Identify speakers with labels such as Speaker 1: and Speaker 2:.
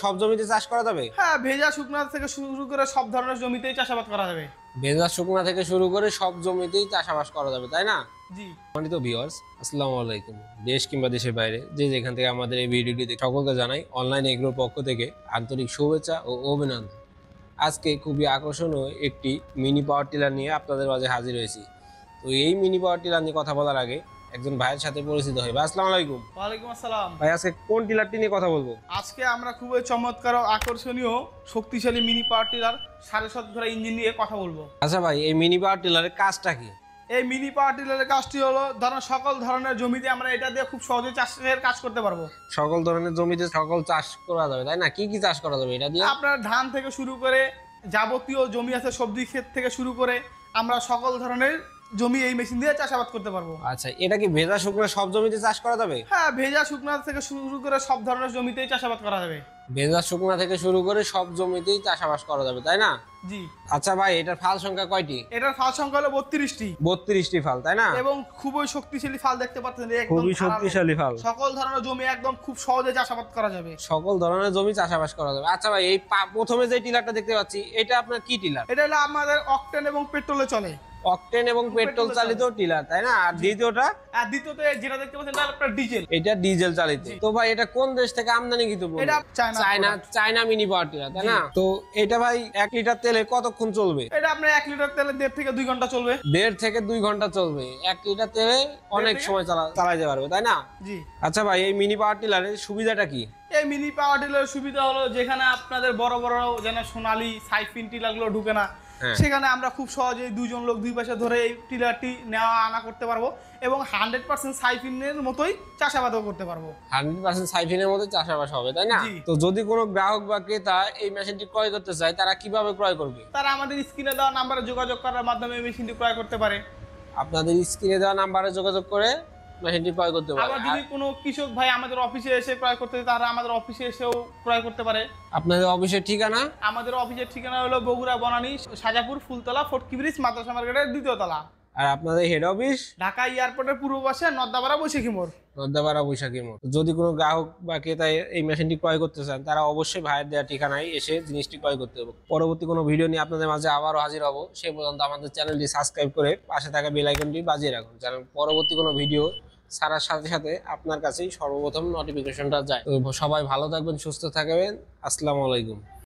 Speaker 1: সব জমিতে চাষ করা যাবে?
Speaker 2: হ্যাঁ, ভেজা শুকনা থেকে শুরু করে সব ধরনের জমিতেই চাষাবাদ করা যাবে।
Speaker 1: ভেজা শুকনা থেকে শুরু করে সব জমিতেই চাষাবাদ করা যাবে, তাই না?
Speaker 2: জি।
Speaker 1: সম্মানিত ভিউয়ার্স, আসসালামু আলাইকুম। দেশ কিংবা দেশের বাইরে যে যেখান থেকে আমাদের এই ভিডিওটি দেখে সকলকে জানাই অনলাইন এগ্রোর পক্ষ থেকে আন্তরিক শুভেচ্ছা ও অভিনন্দন। আজকে খুবই আকর্ষণীয় একটি মিনি পাওয়ার টিলার নিয়ে আপনাদের মাঝে হাজির হয়েছি। তো এই মিনি পাওয়ার টিলার নিয়ে কথা বলার আগে একজন ভাইয়ের সাথে পরিচিত হই। ভাই আসসালামু আলাইকুম।
Speaker 2: ওয়ালাইকুম আসসালাম।
Speaker 1: ভাই আজকে কোন টিলারটি নিয়ে কথা বলবো?
Speaker 2: আজকে আমরা খুবই চমৎকার ও আকর্ষণীয় শক্তিশালী মিনি পাওয়ার টিলার 7.5 ধরা ইঞ্জিন নিয়ে কথা বলবো।
Speaker 1: আচ্ছা ভাই, এই মিনি পাওয়ার টিলারের কাজটা কি?
Speaker 2: এই মিনি পাওয়ার টিলারের কাজটি হলো ধরুন সকল ধরনের জমিতে আমরা এটা দিয়ে খুব সহজে চাষের কাজ করতে পারবো।
Speaker 1: সকল ধরনের জমিতে সকল চাষ করা যাবে, তাই না? কি কি চাষ করা যাবে এটা দিয়ে?
Speaker 2: আপনার ধান থেকে শুরু করে যাবতীয় জমি আছে, সবজি ক্ষেত থেকে শুরু করে আমরা সকল ধরনের জমি এই মেশিন দিয়ে চাষাবাদ করতে পারবো।
Speaker 1: আচ্ছা, এটা কি ভেজা শুকনো সব জমিতে চাষ করা যাবে?
Speaker 2: হ্যাঁ, ভেজা শুকনা থেকে শুরু করে সব ধরনের জমিতেই চাষাবাদ করা যাবে।
Speaker 1: ভেজা শুকনা থেকে শুরু করে সব জমিতেই চাষাবাদ করা যাবে, তাই না?
Speaker 2: জি।
Speaker 1: আচ্ছা ভাই, এটার ফাল সংখ্যা কয়টি?
Speaker 2: এটার ফাল সংখ্যা হলো 32টি।
Speaker 1: 32টি ফাল, তাই না?
Speaker 2: এবং খুবই শক্তিশালী ফাল দেখতে পাচ্ছেন, একদম
Speaker 1: খুবই
Speaker 2: ধারালো।
Speaker 1: শক্তিশালী ফাল।
Speaker 2: সকল ধরনের জমি একদম খুব সহজে চাষাবাদ করা যাবে।
Speaker 1: সকল ধরনের জমি চাষাবাদ করা যাবে। আচ্ছা ভাই, এই প্রথমে যে টিলারটা দেখতে পাচ্ছি, এটা আপনার কি টিলার?
Speaker 2: এটা হলো আমাদের অকটেন এবং পেট্রোলে চলে।
Speaker 1: অকটেন এবং পেট্রোল চালিত টিলার, তাই না? আর দ্বিতীয়টা?
Speaker 2: আর দ্বিতীয়তে যেটা দেখতে পাচ্ছেন এটা আপনার ডিজেল।
Speaker 1: এটা ডিজেল চালিত। তো ভাই, এটা কোন দেশ থেকে আমদানিকৃত?
Speaker 2: এটা
Speaker 1: চায়না মিনি পাওয়ার টিলার, তাই না? তো এটা ভাই 1 লিটার তেলে কতক্ষণ চলবে?
Speaker 2: এটা আপনার 1 লিটার তেলে 1.5 থেকে 2 ঘন্টা চলবে।
Speaker 1: 1.5 থেকে 2 ঘন্টা চলবে। 1 লিটার তেলে অনেক সময় চালাতে পারবে, তাই না?
Speaker 2: জি।
Speaker 1: আচ্ছা ভাই, এই মিনি পাওয়ার টিলারের সুবিধাটা কি?
Speaker 2: এই মিনি পাওয়ার টিলারের সুবিধা হলো যেখানে আপনাদের বড় বড় যেন সোনালী সাইফিন টিলারগুলো ঢুকে না, সেখানে আমরা খুব সহজেই দুইজন লোক দুই পাশে ধরে এই টিলারটি নেওয়া আনা করতে পারবো এবং 100% সাইফিনের মতোই চাষাবাদও করতে পারবো।
Speaker 1: 100% সাইফিনের মধ্যে চাষাবাদ হবে, তাই না? তো যদি কোনো গ্রাহক বা ক্রেতা এই মেশিনটি ক্রয় করতে চায়, তারা কিভাবে ক্রয় করবে?
Speaker 2: তারা আমাদের স্ক্রিনে দেওয়া নাম্বারে যোগাযোগ করার মাধ্যমে এই মেশিনটি ক্রয় করতে পারে।
Speaker 1: আপনাদের স্ক্রিনে দেওয়া নাম্বারে যোগাযোগ করে মেশিনটি ক্রয় করতে পারে।
Speaker 2: আবার যদি কোনো কৃষক ভাই আমাদের অফিসে এসে ক্রয় করতে চায়, তারা আমাদের অফিসে এসেও ক্রয় করতে পারে।
Speaker 1: আপনাদের অফিসের ঠিকানা?
Speaker 2: আমাদের অফিসের ঠিকানা হলো বগুড়া বনানী সাজাপুর ফুলতলা ফটকি ব্রিজ মাদ্রাসা মার্কেটের 2য় তলা।
Speaker 1: আর আপনাদের হেড অফিস?
Speaker 2: ঢাকা এয়ারপোর্টের পূর্ব পাশে নদ্দাপাড়া বৈশাখী মোড়।
Speaker 1: নদ্দাপাড়া বৈশাখী মোড়। যদি কোনো গ্রাহক বা ক্রেতা এই মেশিনটি ক্রয় করতে চান, তারা অবশ্যই ভাইয়ের দেওয়া ঠিকানায় এসে জিনিসটি ক্রয় করতে হবে। পরবর্তী কোনো ভিডিও নিয়ে আপনাদের মাঝে আবারও হাজির হব। সেই পর্যন্ত আমাদের চ্যানেলটি সাবস্ক্রাইব করে পাশে থাকা বেল আইকনটি বাজিয়ে রাখুন, যেন পরবর্তী কোনো ভিডিও ছাড়ার সাথে সাথে আপনার কাছেই সর্বপ্রথম নোটিফিকেশনটা যায়। তো সবাই ভালো থাকবেন, সুস্থ থাকবেন। আসসালামু আলাইকুম।